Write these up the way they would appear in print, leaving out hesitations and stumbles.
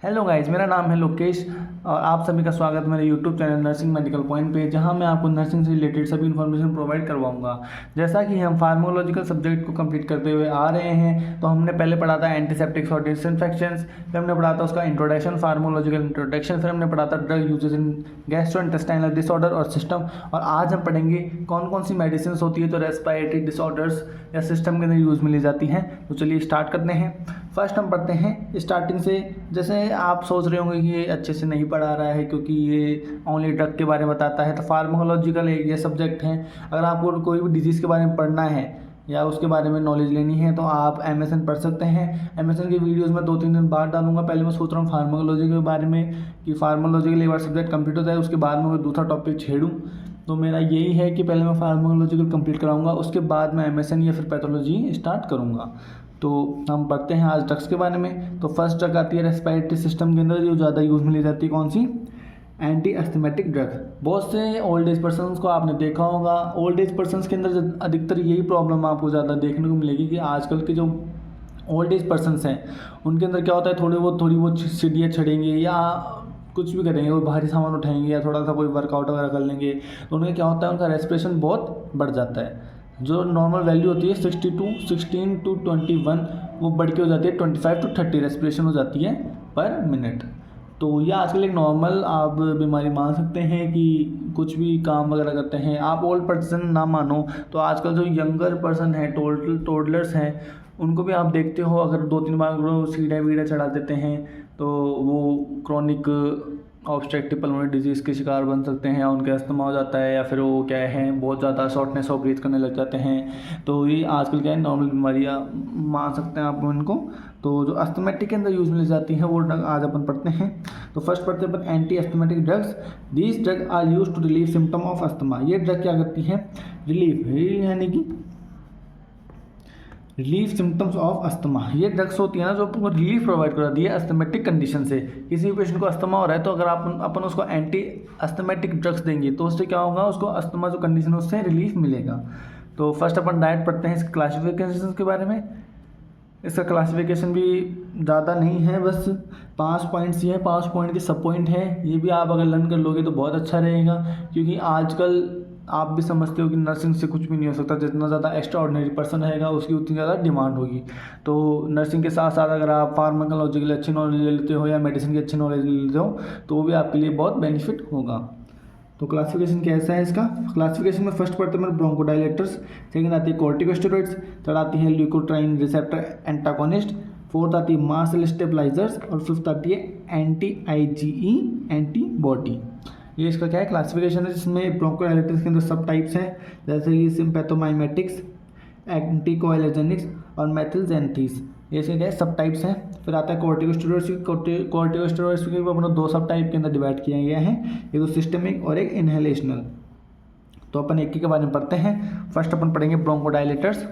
Hello guys, मेरा नाम है लोकेश और आप सभी का स्वागत है मेरे YouTube channel nursing medical point पे, जहां मैं आपको नर्सिंग से रिलेटेड सभी इन्फॉर्मेशन प्रोवाइड करवाऊंगा। जैसा कि हम फार्माकोलॉजिकल सब्जेक्ट को कंप्लीट करते हुए आ रहे हैं, तो हमने पहले पढ़ा था एंटीसेप्टिक्स और डिसइंफेक्शंस, फिर हमने पढ़ा था उसका इंट्रोडक्शन, फार्माकोलॉजिकल इंट्रोडक्शन, फिर हमने पढ़ा था ड्रग यूजेज इन गैस्ट्रोइंटेस्टाइनल डिसऑर्डर और सिस्टम। और आज हम पढ़ेंगे कौन कौन सी मेडिसिन होती है जो रेस्पिरेटरी डिसऑर्डर्स या सिस्टम के अंदर यूज़ में ली जाती हैं। तो चलिए स्टार्ट करते हैं। फर्स्ट हम पढ़ते हैं स्टार्टिंग से। जैसे आप सोच रहे होंगे कि ये अच्छे से नहीं पढ़ा रहा है क्योंकि ये ओनली ड्रग के बारे में बताता है, तो फार्माकोलॉजिकल एक ये सब्जेक्ट है। अगर आपको कोई भी डिजीज़ के बारे में पढ़ना है या उसके बारे में नॉलेज लेनी है तो आप MSN पढ़ सकते हैं। MSN की वीडियोस मैं 2-3 दिन बाद डालूंगा। पहले मैं सोच रहा हूँ फार्माकोलॉजी के बारे में कि फार्माकोलॉजिकल एक बार सब्जेक्ट कंप्लीट हो जाए, उसके बाद में कोई दूसरा टॉपिक छेड़ूँ। तो मेरा यही है कि पहले मैं फार्माकोलॉजिकल कंप्लीट कराऊंगा, उसके बाद मैं MSN या फिर पैथोलॉजी स्टार्ट करूँगा। तो हम पढ़ते हैं आज ड्रग्स के बारे में। तो फर्स्ट ड्रग आती है रेस्पिरेटरी सिस्टम के अंदर जो ज़्यादा यूज़ में ली जाती है, कौन सी? Anti asthmatic drug. बहुत से ओल्ड एज पर्सनस को आपने देखा होगा, ओल्ड एज पर्सनस के अंदर अधिकतर यही प्रॉब्लम आपको ज़्यादा देखने को मिलेगी कि आजकल के जो ओल्ड एज पर्सनस हैं उनके अंदर क्या होता है, थोड़ी बहुत सीढ़ियाँ चढ़ेंगे या कुछ भी करेंगे, वो भारी सामान उठाएंगे या थोड़ा सा कोई वर्कआउट वगैरह कर लेंगे, तो उनमें क्या होता है, उनका रेस्पिरेशन बहुत बढ़ जाता है। जो नॉर्मल वैल्यू होती है 16 to 21, वो बढ़ के हो जाती है 25 to 30 रेस्पिरेशन हो जाती है पर मिनट। तो ये आजकल एक नॉर्मल आप बीमारी मान सकते हैं कि कुछ भी काम वगैरह करते हैं, आप ओल्ड पर्सन ना मानो तो आजकल जो यंगर पर्सन है, टोडलर्स हैं, उनको भी आप देखते हो, अगर 2-3 बार सीढ़ियाँ वीढ़ियाँ चढ़ा देते हैं तो वो क्रॉनिक ऑब्स्ट्रक्टिव पल्मोनरी डिजीज़ के शिकार बन सकते हैं, या उनके अस्थमा हो जाता है, या फिर वो क्या है बहुत ज़्यादा शॉर्टनेस ऑफ ब्रीथ करने लग जाते हैं। तो ये आजकल क्या है नॉर्मल बीमारियाँ मान सकते हैं आप इनको। तो जो अस्थमेटिक के अंदर यूज़ में ली जाती है वो ड्रग आज अपन पढ़ते हैं। तो फर्स्ट पढ़ते हैं अपन anti asthmatic drugs. These drug are use to relieve symptom of asthma. ये ड्रग क्या करती है? रिलीफ यानी कि रिलीफ सिम्टम्स ऑफ अस्थमा। ये ड्रग्स होती है ना जो आपको रिलीफ प्रोवाइड कराती है अस्थमेटिक कंडीशन से। किसी भी पेशेंट को अस्थमा हो रहा है तो अगर अपन उसको एंटी अस्थमेटिक ड्रग्स देंगे तो उससे क्या होगा, उसको अस्थमा जो कंडीशन है उससे रिलीफ मिलेगा। तो फर्स्ट अपन डायरेक्ट पढ़ते हैं इस क्लासिफिकेशन के बारे में। इसका क्लासिफिकेशन भी ज़्यादा नहीं है, बस 5 पॉइंट्स ही है, 5 पॉइंट के सब पॉइंट हैं। ये भी आप अगर लर्न कर लोगे तो बहुत अच्छा रहेगा, क्योंकि आजकल आप भी समझते हो कि नर्सिंग से कुछ भी नहीं हो सकता। जितना ज़्यादा एक्स्ट्रा ऑर्डिनरी पर्सन रहेगा उसकी उतनी ज़्यादा डिमांड होगी। तो नर्सिंग के साथ साथ अगर आप फार्माकोलॉजी के लिए अच्छी नॉलेज ले लेते हो या मेडिसिन की अच्छी नॉलेज ले लेते हो तो वो भी आपके लिए बहुत बेनिफिट होगा। तो क्लासिफिकेशन कैसा है इसका? क्लासिफिकेशन में फर्स्ट पढ़ते हैं ब्रोंकोडायलेटर्स, सेकंड आती है कॉर्टिकोस्टेरॉइड्स, थर्ड आती है ल्यूकोट्राइन रिसेप्टर एंटागोनिस्ट, फोर्थ आती है मास्ट सेल स्टेबलाइजर्स और फिफ्थ आती है एंटी IgE एंटीबॉडी। ये इसका क्या है क्लासिफिकेशन है, जिसमें ब्रोंकोडायलेटर्स के अंदर सब टाइप्स हैं, जैसे कि सिम्पैथोमाइमेटिक्स, एंटीकोएलेजेनिक्स और मेथिलजेंथीस। ये इसके क्या है सब टाइप्स हैं। फिर आता है कॉर्टिकोस्टेरॉइड्स। कॉर्टिकोस्टेरॉइड्स को भी अपना 2 सब टाइप के अंदर डिवाइड किया गया है, एक तो सिस्टमिक और एक इनहेलेशनल। तो अपन एक के बारे में पढ़ते हैं। फर्स्ट अपन पढ़ेंगे bronchodilators.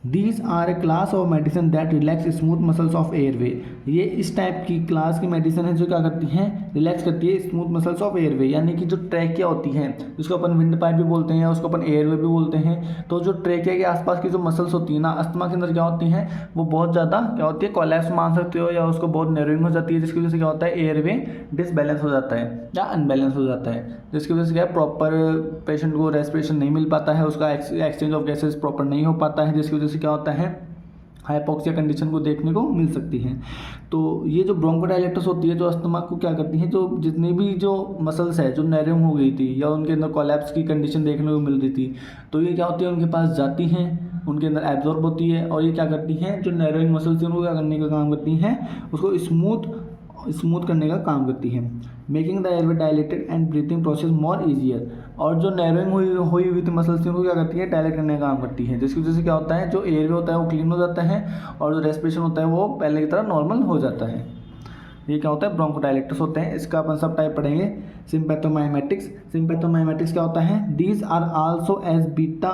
These are a class of medicine that relax smooth muscles of airway। ये इस टाइप की क्लास की मेडिसिन है जो क्या करती हैं, रिलैक्स करती है स्मूथ मसल्स ऑफ एयरवे, यानी कि जो ट्रैकिया होती हैं जिसको अपन विंड पाइप भी बोलते हैं या उसको अपन एयरवे भी बोलते हैं। तो जो ट्रैकिया के आसपास की जो मसल्स होती है ना, अस्थमा के अंदर क्या होती हैं, वो बहुत ज़्यादा क्या होती है, कोलैप्स मान सकते हो, या उसको बहुत नैरोइंग हो जाती है, जिसकी वजह से क्या होता है एयरवे डिसबैलेंस हो जाता है या अनबैलेंस हो जाता है, जिसकी वजह से क्या है प्रॉपर पेशेंट को रेस्पिरेशन नहीं मिल पाता है, उसका एक्सचेंज ऑफ गैसेज प्रॉपर नहीं हो पाता है, जिसकी वजह से क्या होता है हाइपोक्सिया कंडीशन को देखने को मिल सकती है। तो ये जो ब्रोंकोडायलेटर्स होती है जो अस्थमा को क्या करती है, जो जितनी भी जो मसल्स है जो नैरोइंग हो गई थी या उनके अंदर कोलैप्स की कंडीशन देखने को मिल रही थी, तो ये क्या होती है उनके पास जाती हैं, उनके अंदर एब्जॉर्ब होती है, और ये क्या करती हैं जो नैरोइंग मसल्स हैं उनको क्या करने का काम करती हैं, उसको स्मूथ करने का काम करती है, making the airway dilated and breathing process more easier. और जो नैरोइंग हुई थी मसल्स थी उनको क्या करती है, डायलेट करने का काम करती है, जिसकी वजह से क्या होता है जो एयरवे होता है वो क्लीन हो जाता है और जो रेस्पिरेशन होता है वो पहले की तरह नॉर्मल हो जाता है। ये क्या होता है, ब्रोंकोडायलेटर्स होते हैं। इसका अपन सब टाइप पढ़ेंगे। सिम्पैथोमाइमेटिक्स। सिम्पैथोमाइमेटिक्स क्या होता है, these are also as beta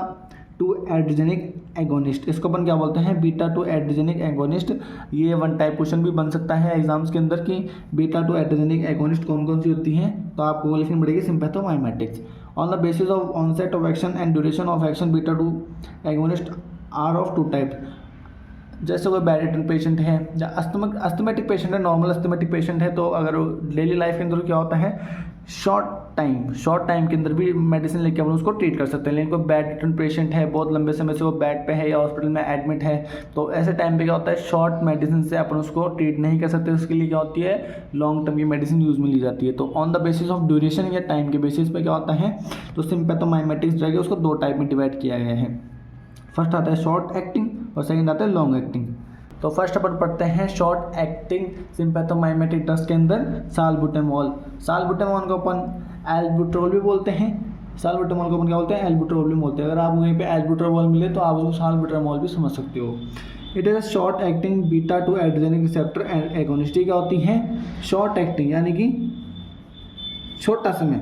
two adrenergic agonist. इसको अपन क्या बोलते हैं, बीटा टू एड्रेजेनिक एगोनिस्ट। ये 1 टाइप क्वेश्चन भी बन सकता है एग्जाम्स के अंदर कि बीटा टू एड्रेजेनिक एगोनिस्ट कौन कौन सी होती हैं, तो आपको वो लिखनी पड़ेगी sympathomimetics. On the basis of onset of action and duration of action beta two agonist are of 2 types. जैसे कोई बैरिटन पेशेंट है या अस्थमेटिक पेशेंट है, नॉर्मल अस्थमेटिक पेशेंट है, तो अगर डेली लाइफ के अंदर क्या होता है शॉर्ट टाइम के अंदर भी मेडिसिन लेके अपन उसको ट्रीट कर सकते हैं। लेकिन कोई बैरिटन पेशेंट है, बहुत लंबे समय से वो बेड पे है या हॉस्पिटल में एडमिट है, तो ऐसे टाइम पे क्या होता है शॉर्ट मेडिसिन से अपन उसको ट्रीट नहीं कर सकते। उसके लिए क्या होती है लॉन्ग टर्म की मेडिसिन यूज़ में ली जाती है। तो on the basis of duration या टाइम के बेसिस पे क्या होता है, तो सिम्पैथोमाइमेटिक्स जो है उसको 2 टाइप में डिवाइड किया गया है। फर्स्ट आता है शॉर्ट एक्टिंग और सेकंड आता है लॉन्ग एक्टिंग। तो फर्स्ट अपन पढ़ते हैं शॉर्ट एक्टिंग सिम्पैथोमाइमेटिक ड्रग्स के अंदर साल्बुटामॉल को अपन एल्बुट्रोल भी बोलते हैं, साल्बुटामॉल को अपन क्या बोलते हैं एल्बुट्रोल भी बोलते हैं। अगर आप वहीं पे एल्बुट्रोल मिले तो आप उसको साल्बुटामॉल भी समझ सकते हो। It is a short acting beta 2 adrenergic receptor agonist. क्या होती है शॉर्ट एक्टिंग यानी कि छोटा समय,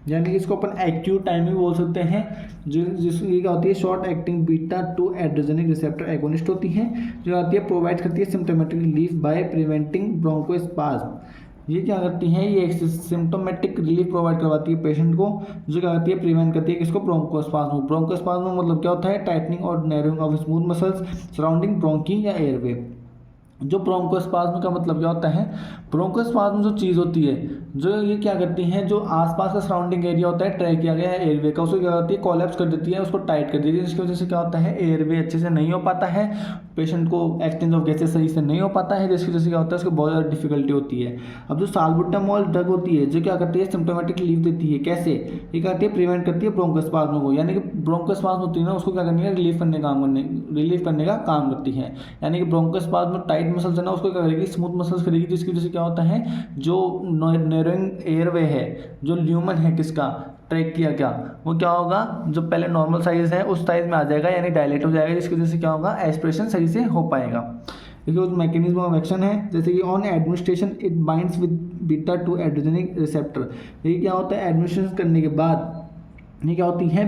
यानी कि इसको अपन एक्यूट टाइम भी बोल सकते हैं। जिसकी क्या होती है short acting beta 2 adrenergic receptor agonist होती है, जो आती है प्रोवाइड करती है symptomatic relief by preventing bronchospasm. ये क्या करती है ये एक सिम्टोमेटिक रिलीफ प्रोवाइड करवाती है पेशेंट को, जो क्या करती है प्रिवेंट करती है किसको ब्रोंकोस्पाज्म मतलब क्या होता है टाइटनिंग और narrowing of smooth muscles surrounding bronchi या एयरवे। जो ब्रोंकोस्पाज्म का मतलब क्या होता है, ब्रोंकोस्पाज्म जो चीज़ होती है जो ये क्या करती है जो आसपास का सराउंडिंग एरिया होता है ट्रैकिया या एयरवे का, उसको क्या करती है कोलैप्स कर देती है, उसको टाइट कर देती है, जिसकी वजह से क्या होता है एयरवे अच्छे से नहीं हो पाता है, पेशेंट को एक्सचेंज ऑफ गैसेस सही से नहीं हो पाता है, जिसकी वजह से क्या होता है उसको बहुत ज़्यादा डिफिकल्टी होती है। अब जो साल्बुटामॉल ड्रग होती है जो क्या करती है सिम्टोमेटिक रिलीफ देती है, कैसे ये करती है प्रिवेंट करती है ब्रोंकोस्पाज्म को, यानी कि ब्रोंकोस्पाज्म होती है ना उसको क्या करनी है रिलीफ करने का काम करती है। यानी कि ब्रोंकोस्पाज्म टाइट मसल्स है ना उसको क्या करेगी स्मूथ मसल्स करेगी, जिसकी वजह से क्या होता है जो नैरोइंग एयरवे है, जो ल्यूमन है किसका ट्रैकिया का, वो क्या होगा जो पहले नॉर्मल साइज है उस साइज में आ जाएगा यानी डायलेट हो जाएगा, जिसकी वजह से क्या होगा एस्पिरेशन सही से हो पाएगा। देखिए उस मैकेनिज्म ऑफ एक्शन है जैसे कि on administration it binds with beta 2 adrenergic receptor. ये क्या होता है एडमिनिस्ट्रेशन करने के बाद ये क्या होती है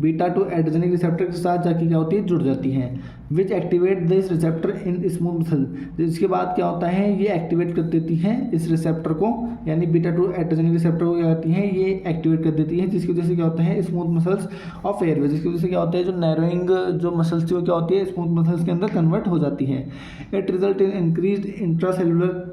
बीटा 2 एड्रेनर्जिक रिसेप्टर के साथ जाके क्या होती है जुड़ जाती है, which activate this receptor in smooth muscle. इसके बाद क्या होता है ये एक्टिवेट कर देती है इस रिसेप्टर को, यानी बीटा 2 एड्रेनर्जिक रिसेप्टर को क्या करती है ये एक्टिवेट कर देती है, जिसकी वजह से क्या होता है स्मूथ मसल्स ऑफ एयरवे, जिसकी वजह से क्या होता है जो नैरोइंग जो मसल्स थी वो क्या होती है स्मूथ मसल्स के अंदर कन्वर्ट हो जाती है। It result in increase intracellular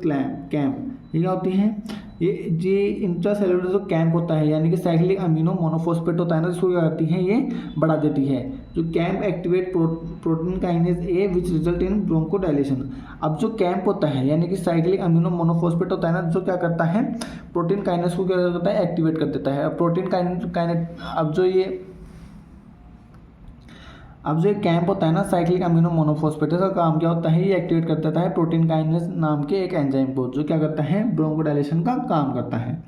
camp. ये क्या होती है ये इंट्रासेलुलर जो कैंप होता है यानी कि साइक्लिक अमीनो मोनोफॉस्फेट होता है ना, जिसको क्या करती है ये बढ़ा देती है। जो cAMP activate protein kinase A which result in bronchodilation. अब जो कैंप होता है यानी कि साइक्लिक अमीनो मोनोफॉस्फेट होता है ना, जो क्या करता है प्रोटीन काइनेज को क्या करता है एक्टिवेट कर देता है। अब प्रोटीन काइनेज अब जो कैंप होता है ना साइक्लिक अमीनो मोनोफॉस्फेट का काम क्या होता है ये एक्टिवेट कर देता है प्रोटीन काइनेज नाम के एक एंजाइम को, जो क्या करता है ब्रोंकोडायलेशन का काम करता है।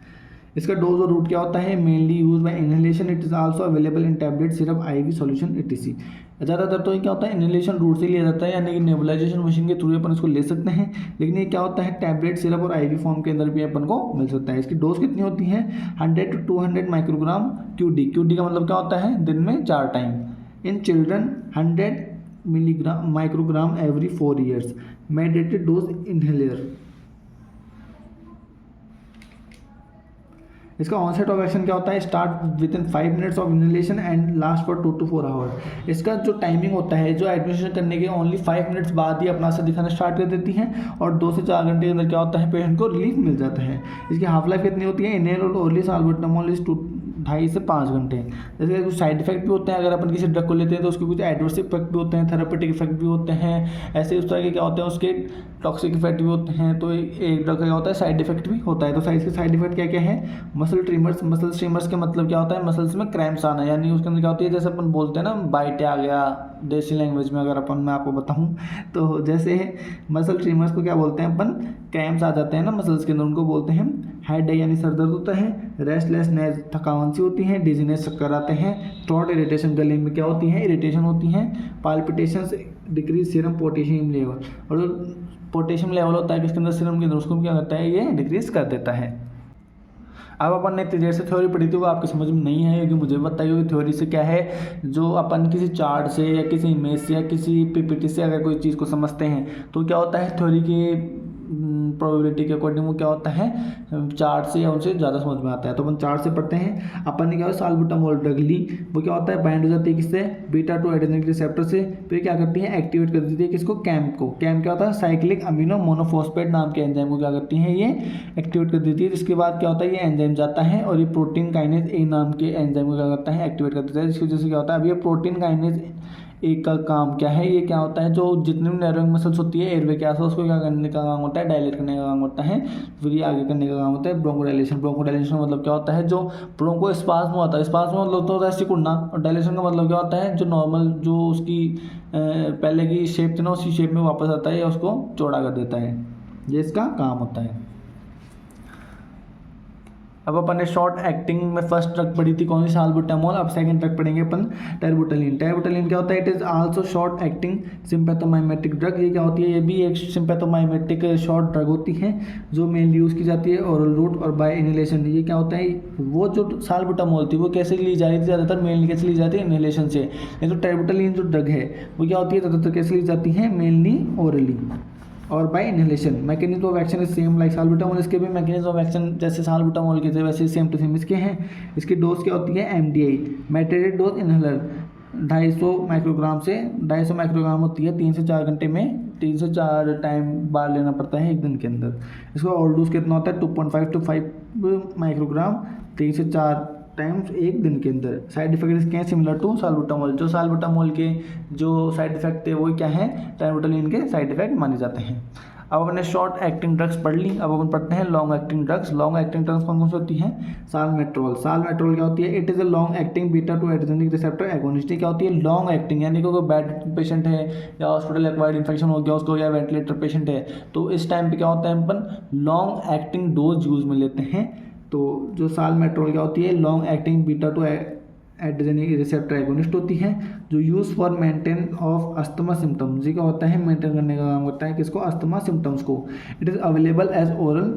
इसका डोज और रूट क्या होता है mainly use by inhalation, it is also available in tablet syrup IV solution etc। ज़्यादातर तो ये क्या होता है इनहेलेशन रूट से लिया जाता है यानी कि नेबुलाइजेशन मशीन के थ्रू अपन इसको ले सकते हैं, लेकिन ये क्या होता है टैबलेट सिरप और आईवी फॉर्म के अंदर भी अपन को मिल सकता है। इसकी डोज कितनी होती है 100 to 200 माइक्रोग्राम QD का मतलब क्या होता है दिन में 4 time. In children 100 microgram every 4 years। Mandated dose inhaler. इसका ऑनसेट ऑफ एक्शन क्या होता है start with in 5 minutes of inhalation and last for 2 to 4 hours। इसका जो टाइमिंग होता है जो एडमिनिस्ट्रेशन करने के ओनली 5 minutes बाद ही अपना असर दिखाना स्टार्ट कर देती है और 2 से 4 घंटे के अंदर क्या होता है पेशेंट को रिलीफ मिल जाता है। इसकी हाफ लाइफ कितनी होती है इनहेल और ओरली साल्बुटामॉल इज 2.5 से 5 घंटे। जैसे कुछ साइड इफेक्ट भी होते हैं, अगर अपन किसी ड्रग को लेते हैं तो उसके कुछ एडवर्स इफेक्ट भी होते हैं, थेरापेटिक इफेक्ट भी होते हैं, ऐसे उस तरह के क्या होते हैं उसके टॉक्सिक इफेक्ट भी होते हैं। तो एक ड्रग का क्या होता है साइड इफेक्ट भी होता है। तो इसके साइड इफेक्ट क्या क्या है मसल ट्रिमर्स का मतलब क्या होता है मसल्स में क्रैम्प्स आना, यानी उसके अंदर क्या होती है जैसे अपन बोलते हैं ना बाइट आ गया देसी लैंग्वेज में, अगर मैं आपको बताऊं तो जैसे मसल ट्रिमर्स को क्या बोलते हैं अपन क्रैम्प्स आ जाते हैं ना मसल्स के अंदर, उनको बोलते हैं हेड यानी सर दर्द होता है, रेस्टलेसनेस थकान सी होती है, डिजीनेस चक्कर आते हैं, थ्रोट इरिटेशन गले में क्या होती है इरिटेशन होती है, palpitations, decrease serum potassium level. और जो पोटेशियम लेवल होता है किसके अंदर सीरम के अंदर उसको क्या करता है ये डिक्रीज कर देता है। अब अपन ने इतनी देर से थ्योरी पढ़ी थी वो आपके समझ में नहीं है, क्योंकि मुझे बताइए कि थ्योरी से क्या है, जो अपन किसी चार्ट से या किसी इमेज से या किसी पीपीटी से अगर कोई चीज़ को समझते हैं तो क्या होता है थ्योरी के प्रोबेबिलिटी के अकॉर्डिंग वो क्या होता है, चार्ट से या उनसे ज़्यादा समझ में आता है। तो अपन चार्ट से पढ़ते हैं। अपन ने क्या होता है साल्बुटामोल ड्रग ली, वो क्या होता है बाइंड हो जाती है किससे, बीटा 2 एडेनिक रिसेप्टर से, फिर क्या करती है एक्टिवेट कर देती है किसको, कैम्प को। कैम्प क्या होता है साइक्लिक अमीनो मोनोफॉस्फेट नाम के एंजाइम को क्या करती है ये एक्टिवेट कर देती है। जिसके बाद क्या होता है ये एंजाइम जाता है और ये प्रोटीन काइनेज ए नाम के एंजाइम को क्या करता है एक्टिवेट कर देता है। जिसकी वजह से क्या होता है, अब ये प्रोटीन काइनेज एक का काम क्या है, ये क्या होता है जो जितनी भी नैरोइंग मसल्स होती है एयरवे के आसपास उसको क्या करने का काम होता है, डायलेट करने का काम होता है। फिर ये आगे करने का काम होता है ब्रोंकोडाइलेशन। ब्रोंकोडाइलेशन का मतलब क्या होता है, जो ब्रोंको स्पाज्म होता है, स्पाज्म मतलब तो होता है सिकुड़ना, और डायलेशन का मतलब क्या होता है जो नॉर्मल जो उसकी पहले की शेप थी ना उसी शेप में वापस आता है या उसको चौड़ा कर देता है, ये इसका काम होता है। अब अपन ने शॉर्ट एक्टिंग में फर्स्ट ड्रग पढ़ी थी कौन सी, साल्बुटामोल। अब सेकंड ड्रग पढ़ेंगे अपन टेरबुटलिन। टेरबुटलिन क्या होता है, it is also short acting sympathomimetic drug. ये क्या होती है, ये भी एक सिंपैथोमाइमेटिक शॉर्ट ड्रग होती है जो मेनली यूज़ की जाती है ओरल रूट और बाय इनहेलेशन। ये क्या होता है, वो जो साल्बुटामोल थी वो कैसे ली जा रही थी, ज़्यादातर मेनली कैसे ली जाती है इनहेलेशन से। ये तो टेरबुटलिन जो ड्रग है वो क्या होती है ज़्यादातर कैसे ली जाती है, मेनली ओरली और by inhalation. Mechanism of action is same like salbutamol. इसके भी मैकेनिज्म ऑफ एक्शन जैसे साल्बुटामोल के थे वैसे सेम टू सेम इसके हैं। इसकी डोज क्या होती है, एमडीआई मेटेडेड डोज इनहेलर 250 माइक्रोग्राम से 250 माइक्रोग्राम होती है। 3 से 4 घंटे में 3 से 4 टाइम बार लेना पड़ता है एक दिन के अंदर। इसका और डोज कितना होता है 2.5 to 5 माइक्रोग्राम 3 से 4 टाइम्स एक दिन के अंदर। साइड इफेक्ट इसके हैं सिमिलर टू साल्बुटामोल। जो साल्बुटामोल के जो साइड इफेक्ट थे वही क्या है, टेरबुटलिन के साइड इफेक्ट माने जाते हैं। अब अपने शॉर्ट एक्टिंग ड्रग्स पढ़ ली, अब अपन पढ़ते हैं long acting drugs. Long acting drugs कौन कौन सी होती हैं, साल्मेट्रोल। साल्मेट्रोल क्या होती है, it is a long acting beta 2 adrenergic receptor agonist. क्या होती है लॉन्ग एक्टिंग, यानी कि कोई बेड पेशेंट है या हॉस्पिटल एक्वायर्ड इन्फेक्शन हो गया उसको या वेंटिलेटर पेशेंट है तो इस टाइम पे क्या होता है अपन लॉन्ग एक्टिंग डोज यूज में लेते हैं। तो जो साल्मेट्रोल क्या होती है long acting beta 2 adrenergic receptor agonist होती है जो use for maintain of asthma symptoms. ये क्या होता है मेंटेन करने का काम करता है किसको, अस्थमा सिम्टम्स को। It is available as oral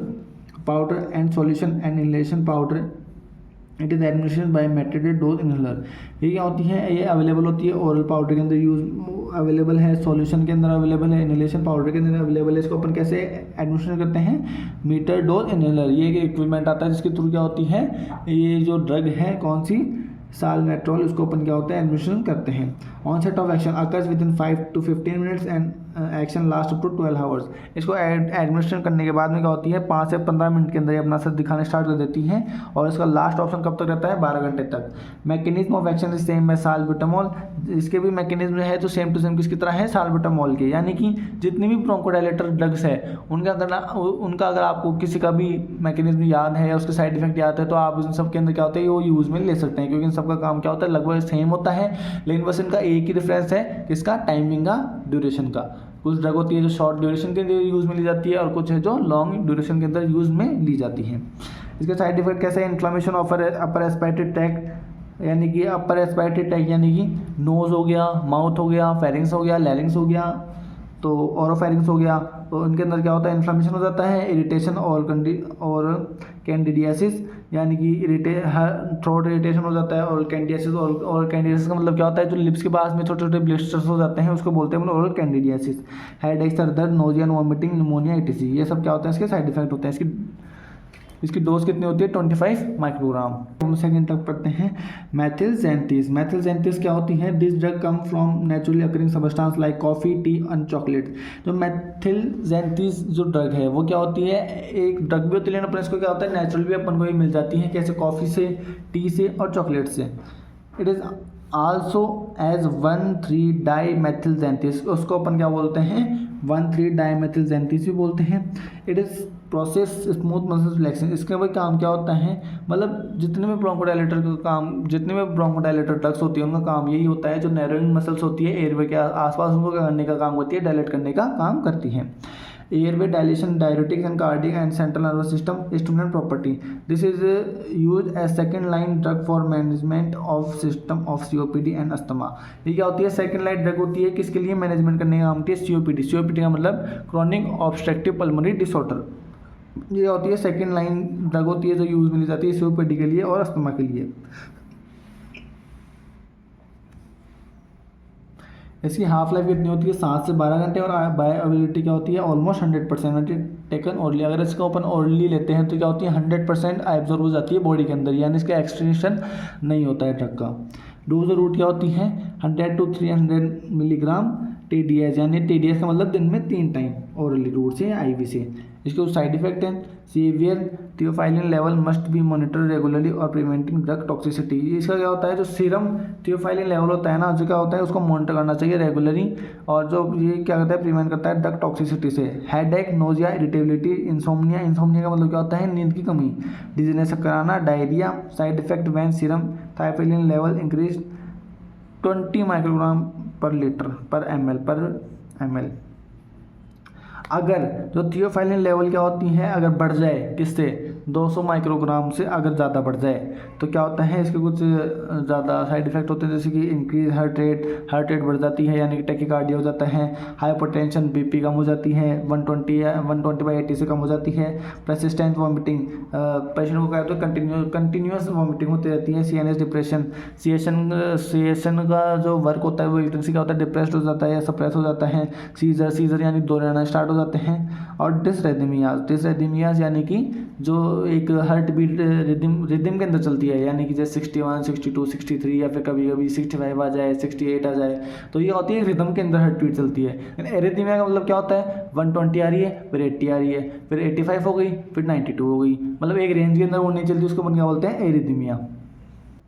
powder and solution and inhalation powder. It is administration by metered dose inhaler. ये क्या होती है, ये अवेलेबल होती है ओरल पाउडर के अंदर यूज अवेलेबल है, सॉल्यूशन के अंदर अवेलेबल है, इनहेलेशन पाउडर के अंदर अवेलेबल है। इसको अपन कैसे एडमिनिस्ट्रेशन करते हैं, मीटर डोज इनहेलर। ये एक इक्विपमेंट आता है जिसके थ्रू क्या होती है ये जो ड्रग है कौन सी साल्मेट्रोल उसको अपन क्या होता है एडमिनिस्ट्रेशन करते हैं। Onset of action occurs within 5 to 15 minutes and action last up to 12 hours. इसको एडमिनिस्ट्रेशन करने के बाद में क्या होती है 5 से 15 मिनट के अंदर ये अपना असर दिखाने स्टार्ट कर देती है और इसका लास्ट ऑप्शन कब तक रहता है 12 घंटे तक। Mechanism of action is same है साल्बुटामोल। इसके भी मैकेनिज्म है जो सेम टू सेम किसकी तरह है साल्बुटामोल के, यानी कि जितनी भी ब्रोंकोडायलेटर ड्रग्स है उनका अगर आपको किसी का भी मैकेनिज्म याद है या उसके साइड इफेक्ट याद है तो आप उन सब के अंदर क्या होता है वो यूज़ में ले सकते हैं क्योंकि इन सबका काम क्या होता है लगभग सेम होता है। लेकिन बस इनका एक ही डिफरेंस है किसका, टाइमिंग का, ड्यूरेशन का। कुछ ड्रग होती है जो शॉर्ट ड्यूरेशन के अंदर यूज़ में ली जाती है और कुछ है जो लॉन्ग ड्यूरेशन के अंदर यूज़ में ली जाती है। इसके साइड इफेक्ट कैसे है, inflammation of upper respiratory tract, यानी कि अपर रेस्पिरेटरी ट्रैक्ट यानी कि नोज हो गया, माउथ हो गया, फेरिंग्स हो गया, लैरिंग्स हो गया, तो ओरोफेरिंग्स हो गया। तो इनके अंदर क्या होता है इन्फ्लेमेशन हो जाता है, इरिटेशन और कैंडिडियासिस, यानी कि थ्रोट इरिटेशन हो जाता है। और कैंडिडियासिस और कैंडिडियासिस का मतलब क्या होता है जो लिप्स के पास में छोटे छोटे ब्लिस्टर्स हो जाते हैं उसको बोलते हैं ओरल कैंडिडियासिस। हेडेक, सर दर्द, नोजिया, वॉमिटिंग, निमोनिया, etc। ये सब क्या होता है इसके साइड इफेक्ट होते हैं। इसकी डोज कितनी होती है 25 माइक्रोग्राम। हम सेकंड तक पढ़ते हैं मेथिलजेंथिस। मेथिलजेंथिस क्या होती है, this drug come from naturally occurring substance like coffee, T and chocolate. जो मेथिलजेंथिस जो ड्रग है वो क्या होती है एक ड्रग भी होती है लेकिन अपन इसको क्या होता है नेचुरल भी अपन को ही मिल जाती है, कैसे कॉफ़ी से, टी से और चॉकलेट से। इट इज़ आल्सो एज 1,3-डाईमेथिलजेंथिस, उसको अपन क्या बोलते हैं 1,3-डाईमेथिलजेंथिस भी बोलते हैं। It is process smooth muscle relaxing. इसका भाई काम क्या होता है, मतलब जितने भी ब्रोंकोडायलेटर का काम, जितने भी ब्रोंकोडायलेटर ड्रग्स होती है उनका काम यही होता है जो नैरोइंग मसल्स होती है एयरवे के आसपास उनको क्या करने का काम होती है, डायलेट करने का काम करती है। Airway dilation, diuretics and cardiac and central nervous system stimulant property. This is use as second line drug for management of system of COPD and asthma. ये क्या होती है सेकेंड लाइन ड्रग होती है किसके लिए, मैनेजमेंट करने का काम होती है सीओपीडी। सीओपीडी का मतलब क्रॉनिक ऑब्स्ट्रक्टिव पल्मोनरी डिसऑर्डर। ये होती है सेकेंड लाइन ड्रग होती है जो यूज में ली जाती है सीओपीडी के लिए और अस्थमा के लिए। इसकी हाफ लाइफ कितनी होती है 7 से 12 घंटे, और बायोअवेलेबिलिटी क्या होती है ऑलमोस्ट 100%। टेकन ओरली, अगर इसको अपन ओरली लेते हैं तो क्या होती है 100% एब्जॉर्ब हो जाती है बॉडी के अंदर, यानी इसका एक्सटेंशन नहीं होता है ड्रग का। डोज रूट क्या होती है 100 to 300 मिलीग्राम TDS, यानी TDS का मतलब दिन में 3 टाइम ओरली रूट से या IV से। इसके कुछ साइड इफेक्ट हैं, severe theophylline level must be monitor regularly और प्रिवेंटिंग ड्रग टॉक्सिसिटी। इसका क्या होता है जो सीरम थियोफाइलिन लेवल होता है ना, जो क्या होता है उसको मॉनिटर करना चाहिए रेगुलरली, और जो ये क्या करता है प्रिवेंट करता है ड्रग टॉक्सिसिटी से। Headache, nausea, irritability, insomnia, insomnia का मतलब क्या होता है नींद की कमी, डिजीनेस कराना, diarrhoea. Side effect when serum theophylline level increase 20 microgram per litre per ml। अगर जो थियोफाइलिन लेवल क्या होती है अगर बढ़ जाए किससे 200 माइक्रोग्राम से अगर ज़्यादा बढ़ जाए तो क्या होता है इसके कुछ ज़्यादा साइड इफेक्ट होते हैं, जैसे कि इंक्रीज हार्ट रेट बढ़ जाती है, यानी कि टैकीकार्डिया हो जाता है, हाइपरटेंशन BP कम हो जाती है, 120/80 से कम हो जाती है, परसिस्टेंट वॉमिटिंग, पेशेंट को क्या होता है कंटिन्यूस वॉमिटिंग होती रहती है, CNS डिप्रेशन, सीएशन का जो वर्क होता है वो इलेक्ट्रिक क्या होता है डिप्रेस्ड हो जाता है या सप्रेस हो जाता है, सीजर यानी दौड़ना स्टार्ट हो जाते हैं, और डिसरेथमियाज यानी कि जो एक हार्ट बीट रिदम के अंदर चलती है, यानी कि जैसे 61, 62, 63 या फिर कभी कभी 65 आ जाए, 68 आ जाए, तो ये होती है रिदम के अंदर हार्ट बीट चलती है। एरिथमिया का मतलब क्या होता है 120 आ रही है, फिर 80 आ रही है, फिर 85 हो गई, फिर 92 हो गई, मतलब एक रेंज के अंदर वो नहीं चलती, उसको अपन क्या बोलते हैं एरिथमिया।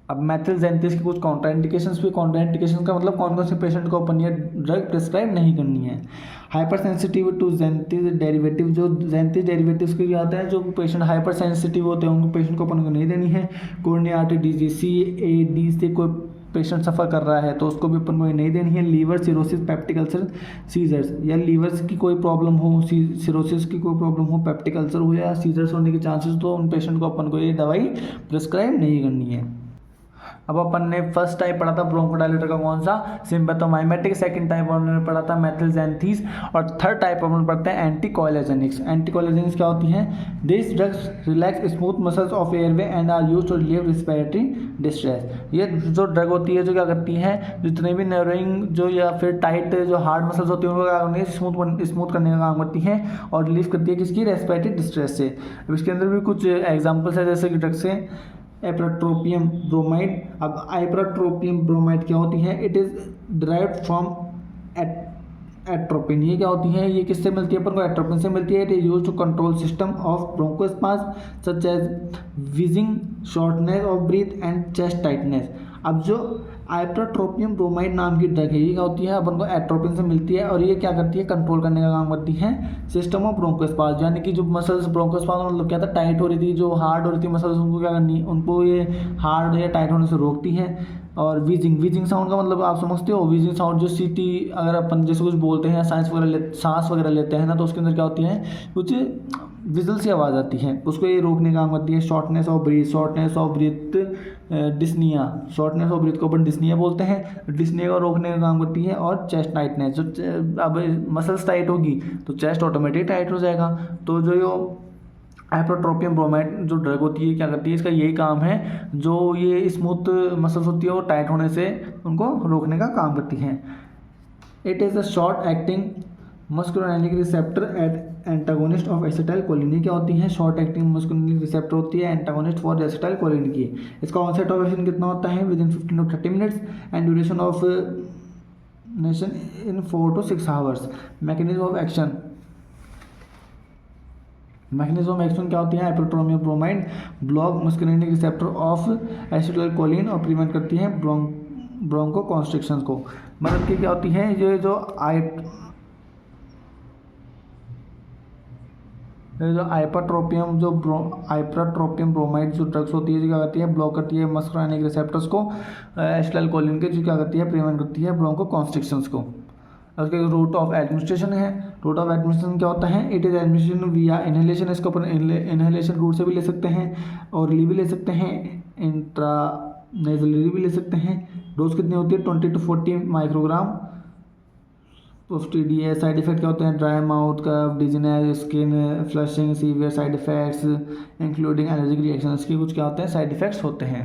अब मेथिलजेंथिस की कुछ कॉन्ट्राइंडिकेशंस भी, कॉन्ट्राइंडिकेशन का मतलब कौन कौन से पेशेंट को अपन ये ड्रग प्रिस्क्राइब नहीं करनी है। हाइपर सेंसिटिव टू जेंथिस डेरिवेटिव, जो जेंथिस डेरिवेटिव्स के क्या आता है जो पेशेंट हाइपर सेंसिटिव होते हैं उनको पेशेंट को अपन को नहीं देनी है। कोरोनरी आर्टरी डिजीज CAD से कोई पेशेंट सफ़र कर रहा है तो उसको भी अपन को नहीं देनी है। Liver cirrhosis, peptic ulcer, seizures, या लीवर की कोई प्रॉब्लम हो, सिरोसिस की कोई प्रॉब्लम हो, पेप्टिक अल्सर हो या सीजर्स होने के चांसेस, तो उन पेशेंट को अपन को ये दवाई प्रिस्क्राइब नहीं करनी है। अब अपन ने फर्स्ट टाइप पढ़ा था ब्रोंकोडायलेटर का कौन सा सिम्पैथोमाइमेटिक, सेकंड टाइप हमने पढ़ा था मेथिलजेंथिस, और थर्ड टाइप अपन पढ़ते हैं एंटीकोएलेजेनिक्स। एंटीकोएलेजेनिक्स क्या होती हैं this drugs relax smooth muscles of airway and are used to relieve respiratory distress. ये जो ड्रग होती है जो क्या करती है जितने भी नर्विंग जो या फिर टाइट जो हार्ड मसल्स होती हैं उनको क्या करती है स्मूथ करने का काम करती है और रिलीव करती है किसकी रेस्पिरेटरी डिस्ट्रेस से। अब इसके अंदर भी कुछ एग्जाम्पल्स है जैसे कि ड्रग्स से एप्राट्रोपियम ब्रोमाइड। अब एप्राट्रोपियम ब्रोमाइड क्या होती है it is derived from atropine. ये क्या होती है ये किससे मिलती है अपन को एट्रोपिन से मिलती है। It is use to control system of bronchospasm such as wheezing, shortness of breath and chest tightness. अब जो आइप्राट्रोपियम ब्रोमाइड नाम की ड्रग है ये क्या होती है अपन को एट्रोपिन से मिलती है और ये क्या करती है कंट्रोल करने का काम करती है सिस्टम ऑफ ब्रोंकोस्पाज्म, यानी कि जो मसल्स ब्रोंकोस्पाज्म मतलब क्या था टाइट हो रही थी, जो हार्ड हो रही थी मसल्स उनको क्या करनी उनको ये हार्ड या टाइट होने से रोकती है। और वीजिंग साउंड का मतलब आप समझते हो वीजिंग साउंड जो सीटी अगर अपन जैसे कुछ बोलते हैं सांस वगैरह लेते हैं ना तो उसके अंदर क्या होती है कुछ विजल सी आवाज़ आती है, उसको ये रोकने का काम करती है। Shortness of breath dyspnoea, shortness of breath को अपन डिस्निया बोलते हैं, डिस्निया को रोकने का काम करती है। और चेस्ट टाइटनेस, जो अब मसल्स टाइट होगी तो चेस्ट ऑटोमेटिक टाइट हो जाएगा। तो जो एप्रोट्रोपियम ब्रोमाइड जो ड्रग होती है क्या करती है इसका यही काम है, जो ये स्मूथ मसल्स होती है वो टाइट होने से उनको रोकने का काम करती है। It is a short acting muscarinic receptor at antagonist of acetylcholine. क्या होती है शॉर्ट एक्टिंग मस्कुलिनिक रिसेप्टर होती है एंटागोनिस्ट फॉर एसिटाइलकोलिन की। इसका ऑनसेट ऑफ एक्शन कितना होता है within 15 to 30 minutes and duration of action in 4 to 6 hours. Mechanism of action क्या होती है ipratropium bromide block muscarinic receptor of acetylcholine और प्रिवेंट करती है ब्रोंको कॉन्स्ट्रिक्शन को। मतलब कि क्या होती है ये जो आइप्राट्रोपियम ब्रोमाइड जो ड्रग्स होती है जो क्या करती है ब्लॉक करती है मस्कुलिनिक रिसेप्टर्स को एसिटाइलकोलिन के जो क्या करती है प्रिवेंट करती है ब्रोंको कॉन्स्ट्रिक्शंस को। उसके रूट ऑफ एडमिनिस्ट्रेशन है। रूट ऑफ एडमिनिस्ट्रेशन क्या होता है इट इज़ एडमिनिस्ट्रेशन विया इनहेलेशन। इसको अपन इनहेलेशन रूट से भी ले सकते हैं ओरली भी ले सकते हैं इंट्रानेजली भी ले सकते हैं। डोज कितनी होती है 20 to 40 microgram of TDS। Side effect क्या होते हैं dry mouth cough, dizziness, skin flushing, severe side effects including allergic reactions की कुछ क्या होते हैं साइड इफेक्ट्स होते हैं।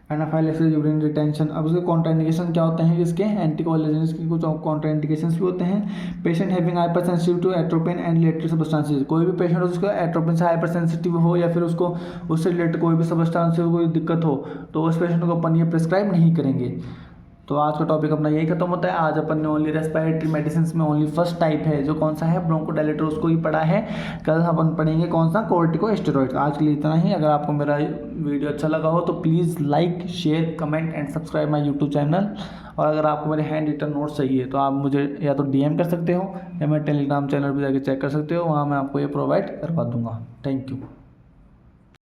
Anaphylaxis, urine retention. अब उसके कॉन्ट्राइंडिकेशन क्या होते हैं, इसके एंटीकोएगुलेंट्स की कुछ कॉन्ट्राइंडिकेशंस भी होते हैं। Patient having hyper sensitive to atropine and related substances, कोई भी पेशेंट हो जिसको एट्रोपिन से हाइपर सेंसिटिव हो या फिर उसको उससे रिलेटेड कोई भी सब्सटेंस से कोई दिक्कत हो तो उस पेशेंट को अपन ये प्रिस्क्राइब नहीं करेंगे। तो आज का टॉपिक अपना यही खत्म होता है। आज अपन ने ओनली रेस्पिरेटरी मेडिसिन में ओनली फर्स्ट टाइप है जो कौन सा है, ब्रोंकोडायलेटर, उसको ही पढ़ा है। कल अपन पढ़ेंगे कौन सा, कोर्टिकोस्टेरॉइड। आज के लिए इतना ही। अगर आपको मेरा वीडियो अच्छा लगा हो तो please like, share, comment and subscribe my YouTube channel. और अगर आपको मेरे हैंड रिटन नोट्स चाहिए तो आप मुझे या तो DM कर सकते हो या मेरे टेलीग्राम चैनल पर जाकर चेक कर सकते हो, वहाँ मैं आपको ये प्रोवाइड करवा दूँगा। Thank you.